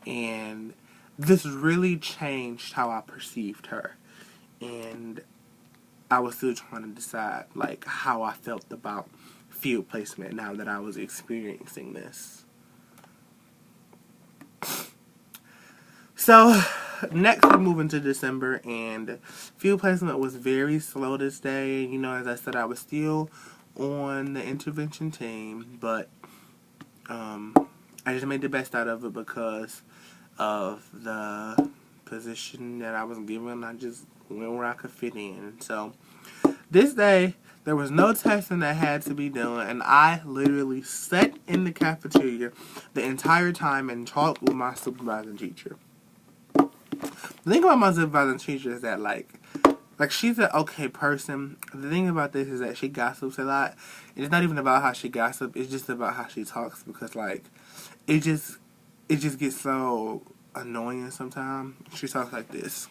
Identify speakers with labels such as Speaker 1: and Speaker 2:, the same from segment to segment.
Speaker 1: And this really changed how I perceived her. And I was still trying to decide, like, how I felt about field placement now that I was experiencing this. So, next we move into December, and field placement was very slow this day. You know, as I said, I was still on the intervention team, but I just made the best out of it because of the position that I was given. I just went where I could fit in. So, this day, there was no testing that had to be done, and I literally sat in the cafeteria the entire time and talked with my supervising teacher. The thing about my supervising teacher is that, like she's an okay person. The thing about this is that she gossips a lot. And it's not even about how she gossips. It's just about how she talks, because, like, it just gets so annoying sometimes. She talks like this.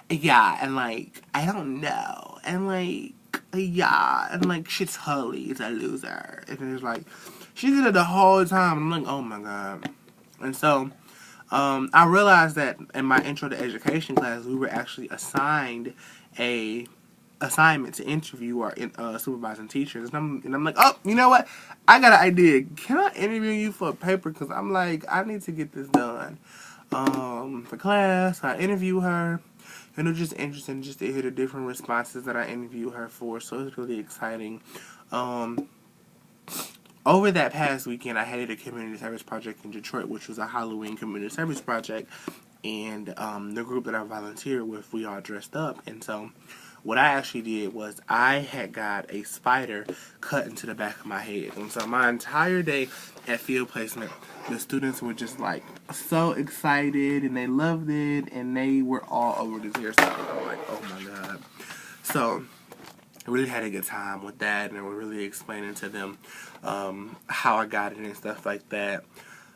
Speaker 1: Yeah, and, like, I don't know. And, like, yeah, and, like, she totally is a loser. And it's like, she did it the whole time. I'm like, oh my God. And so, I realized that in my intro to education class, we were actually assigned a assignment to interview our supervising teachers. And I'm like, oh, you know what? I got an idea. Can I interview you for a paper? Because I'm like, I need to get this done for class. I interview her. And it was just interesting just to hear the different responses that I interviewed her for. So it was really exciting. Over that past weekend, I headed a community service project in Detroit, which was a Halloween community service project. And the group that I volunteered with, we all dressed up. And so what I actually did was I had got a spider cut into the back of my head. And so my entire day at field placement, the students were just, like, so excited, and they loved it, and they were all over this hairstyle. I'm like, oh my God. So I really had a good time with that, and I was really explaining to them how I got it and stuff like that.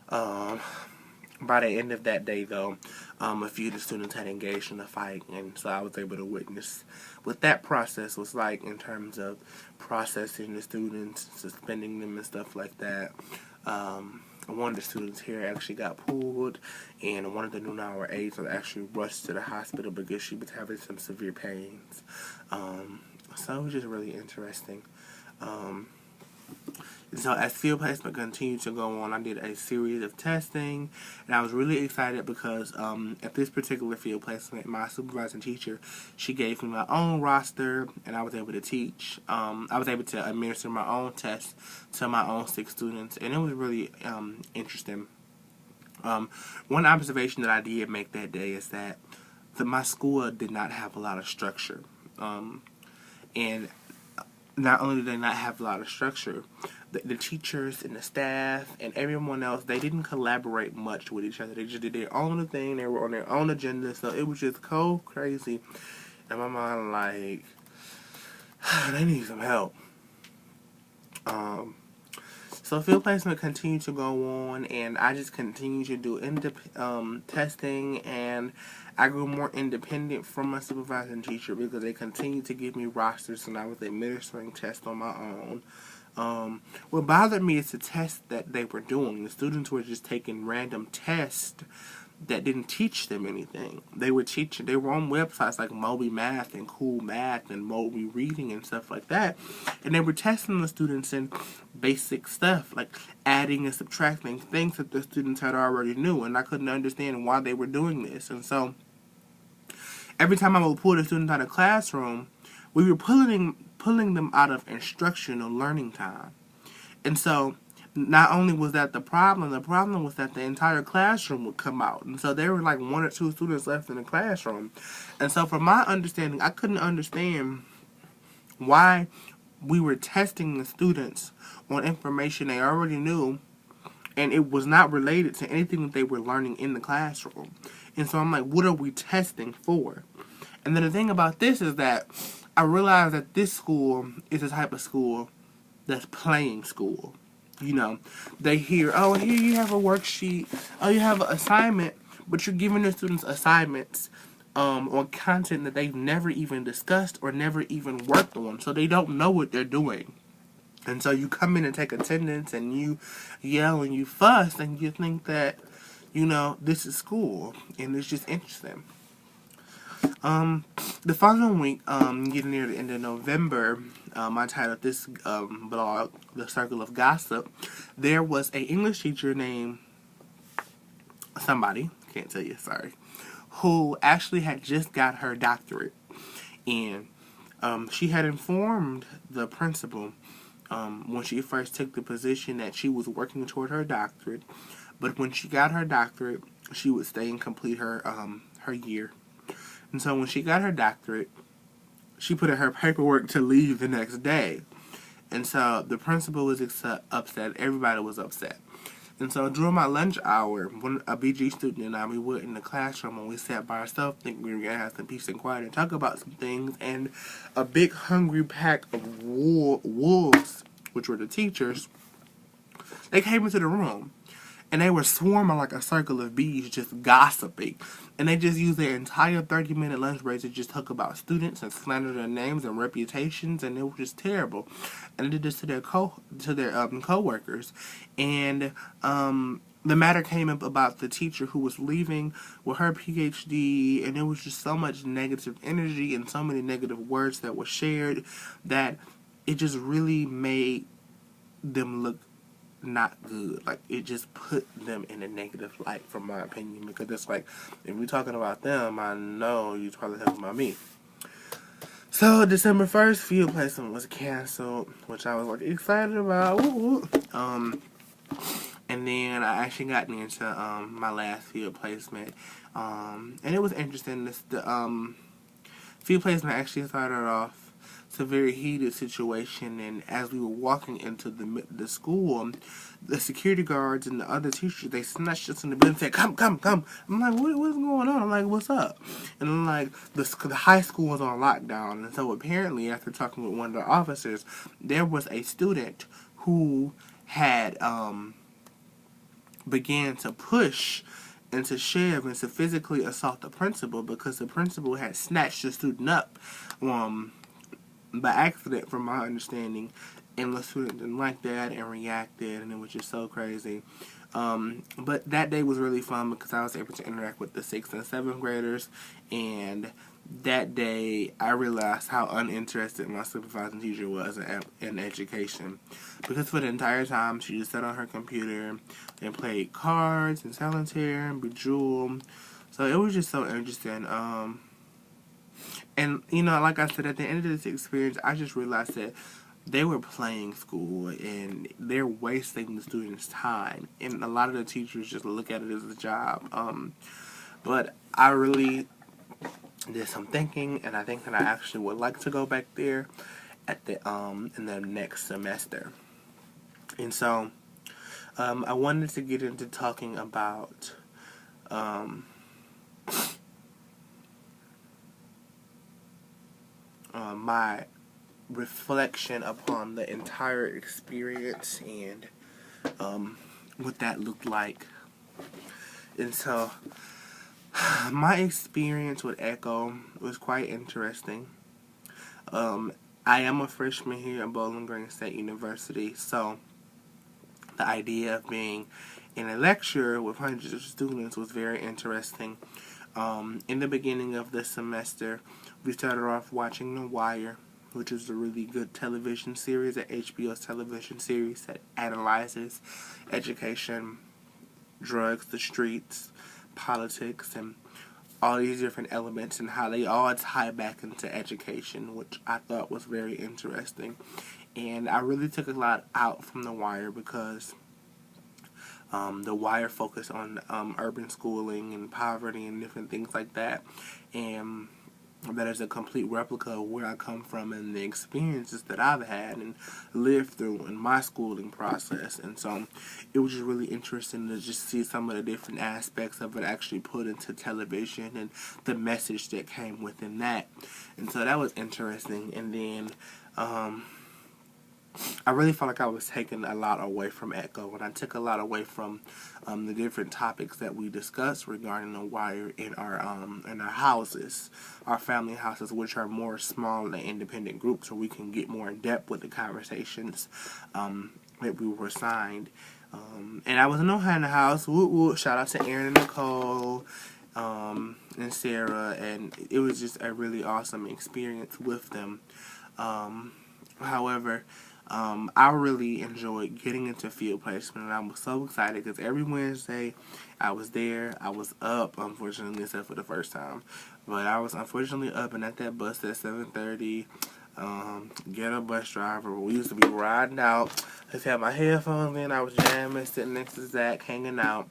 Speaker 1: By the end of that day, though, a few of the students had engaged in a fight, and so I was able to witness what that process was like in terms of processing the students, suspending them, and stuff like that. One of the students here actually got pulled, and one of the noon hour aides was actually rushed to the hospital because she was having some severe pains. So it was just really interesting. So as field placement continued to go on, I did a series of testing, and I was really excited because at this particular field placement, my supervising teacher, she gave me my own roster, and I was able to teach. I was able to administer my own tests to my own 6 students, and it was really interesting. One observation that I did make that day is that my school did not have a lot of structure. And not only did they not have a lot of structure, the teachers and the staff and everyone else, they didn't collaborate much with each other. They just did their own thing. They were on their own agenda. So it was just cold crazy. And my mind, like, they need some help. So field placement continued to go on, and I just continued to do testing, and I grew more independent from my supervising teacher because they continued to give me rosters, and I was administering tests on my own. What bothered me is the tests that they were doing. The students were just taking random tests that didn't teach them anything. They were on websites like Moby Math and Cool Math and Moby Reading and stuff like that. And they were testing the students in basic stuff like adding and subtracting, things that the students had already knew. And I couldn't understand why they were doing this. And so every time I would pull the students out of the classroom, we were pulling them out of instructional learning time. And so not only was that the problem was that the entire classroom would come out. And so there were like 1 or 2 students left in the classroom. And so from my understanding, I couldn't understand why we were testing the students on information they already knew, and it was not related to anything that they were learning in the classroom. And so I'm like, what are we testing for? And then the thing about this is that I realized that this school is a type of school that's playing school. You know, they hear, oh, here you have a worksheet, oh, you have an assignment, but you're giving the students assignments on content that they've never even discussed or never even worked on, so they don't know what they're doing. And so you come in and take attendance, and you yell and you fuss, and you think that this is school, and it's just interesting. The following week, getting near the end of November, I titled this blog, The Circle of Gossip. There was a English teacher named somebody, can't tell you, sorry, who actually had just got her doctorate. And she had informed the principal when she first took the position that she was working toward her doctorate. But when she got her doctorate, she would stay and complete her year. And so when she got her doctorate, she put in her paperwork to leave the next day. And so the principal was upset. Everybody was upset. And so during my lunch hour, when a BG student and I, we were in the classroom and we sat by ourselves thinking we were going to have some peace and quiet and talk about some things. And a big hungry pack of wolves, which were the teachers, they came into the room. And they were swarming like a circle of bees, just gossiping. And they just used their entire 30-minute lunch break to just talk about students and slander their names and reputations, and it was just terrible. And they did this to their co-workers. And the matter came up about the teacher who was leaving with her PhD, and there was just so much negative energy and so many negative words that were shared that it just really made them look not good. Like, it just put them in a negative light, from my opinion, because it's like, if we're talking about them, I know you're probably talking about me. So December 1st, field placement was canceled, which I was like excited about. And then I actually got into my last field placement, and it was interesting. The field placement actually started off. It's a very heated situation, and as we were walking into the school, the security guards and the other teachers, they snatched us in the bed and said, "Come, come, come." I'm like, what's going on? I'm like, what's up? And I'm like, the high school was on lockdown, and so apparently, after talking with one of the officers, there was a student who had began to push and to shove and to physically assault the principal, because the principal had snatched the student up by accident, from my understanding, and the student didn't like that and reacted, and it was just so crazy. But that day was really fun because I was able to interact with the 6th and 7th graders, and that day I realized how uninterested my supervising teacher was in education, because for the entire time she just sat on her computer and played cards and solitaire and Bejeweled. So it was just so interesting. And, like I said, at the end of this experience, I just realized that they were playing school and they're wasting the students' time. And a lot of the teachers just look at it as a job. But I really did some thinking, and I think that I actually would like to go back there at in the next semester. And so I wanted to get into talking about my reflection upon the entire experience and what that looked like. And so my experience with Echo was quite interesting. I am a freshman here at Bowling Green State University, so the idea of being in a lecture with hundreds of students was very interesting. In the beginning of the semester, we started off watching The Wire, which is a really good television series, at HBO's television series that analyzes education, drugs, the streets, politics, and all these different elements and how they all tie back into education, which I thought was very interesting. And I really took a lot out from The Wire because The Wire focused on urban schooling and poverty and different things like that. And that is a complete replica of where I come from and the experiences that I've had and lived through in my schooling process. And so it was just really interesting to just see some of the different aspects of it actually put into television and the message that came within that. And so that was interesting. And then I really felt like I was taking a lot away from Echo, and I took a lot away from the different topics that we discussed regarding The Wire in our houses, our family houses, which are more small and independent groups where we can get more in depth with the conversations that we were assigned. And I was in Ohana House. Woo woo! Shout out to Aaron and Nicole, and Sarah, and it was just a really awesome experience with them. However, I really enjoyed getting into field placement, and I was so excited because every Wednesday I was there. I was up, unfortunately, except for the first time, but I was unfortunately up and at that bus at 7:30. Get a bus driver. We used to be riding out. I just had my headphones in. I was jamming, sitting next to Zach, hanging out.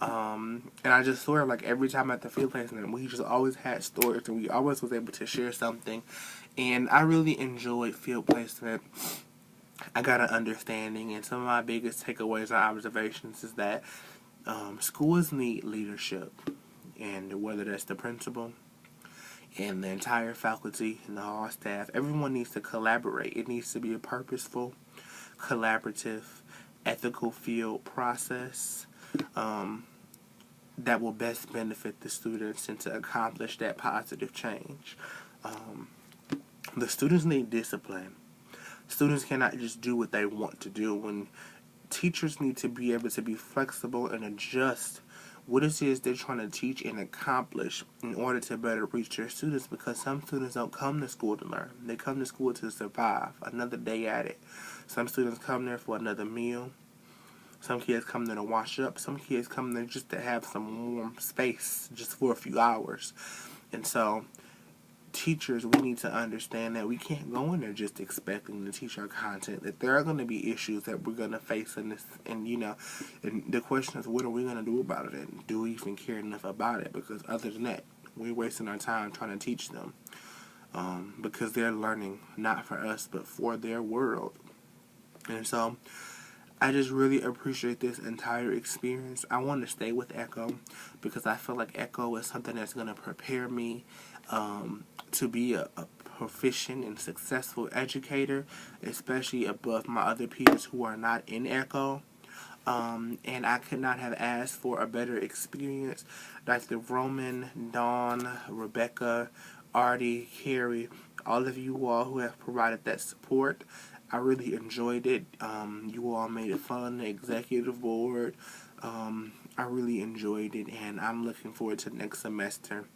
Speaker 1: And I just swear, like, every time at the field placement, we just always had stories, and we always was able to share something. And I really enjoyed field placement. I got an understanding, and some of my biggest takeaways and observations is that schools need leadership, and whether that's the principal and the entire faculty and the whole staff, everyone needs to collaborate. It needs to be a purposeful, collaborative, ethical field process that will best benefit the students and to accomplish that positive change. The students need discipline. Students cannot just do what they want to do. When teachers need to be able to be flexible and adjust what it is they're trying to teach and accomplish in order to better reach their students, because some students don't come to school to learn. They come to school to survive, another day at it. Some students come there for another meal. Some kids come there to wash up. Some kids come there just to have some warm space just for a few hours. And so teachers, we need to understand that we can't go in there just expecting to teach our content, that there are going to be issues that we're going to face in this, and and the question is, what are we going to do about it, and do we even care enough about it? Because other than that, we're wasting our time trying to teach them, because they're learning not for us but for their world. And so I just really appreciate this entire experience. I want to stay with Echo because I feel like Echo is something that's going to prepare me to be a proficient and successful educator, especially above my other peers who are not in Echo. And I could not have asked for a better experience. Dr. Roman, Dawn, Rebecca, Artie, Carrie, all of you all who have provided that support, I really enjoyed it. You all made it fun, the executive board. I really enjoyed it, and I'm looking forward to next semester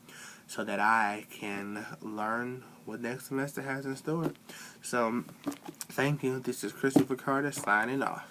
Speaker 1: so that I can learn what next semester has in store. So, thank you. This is Christopher Carter signing off.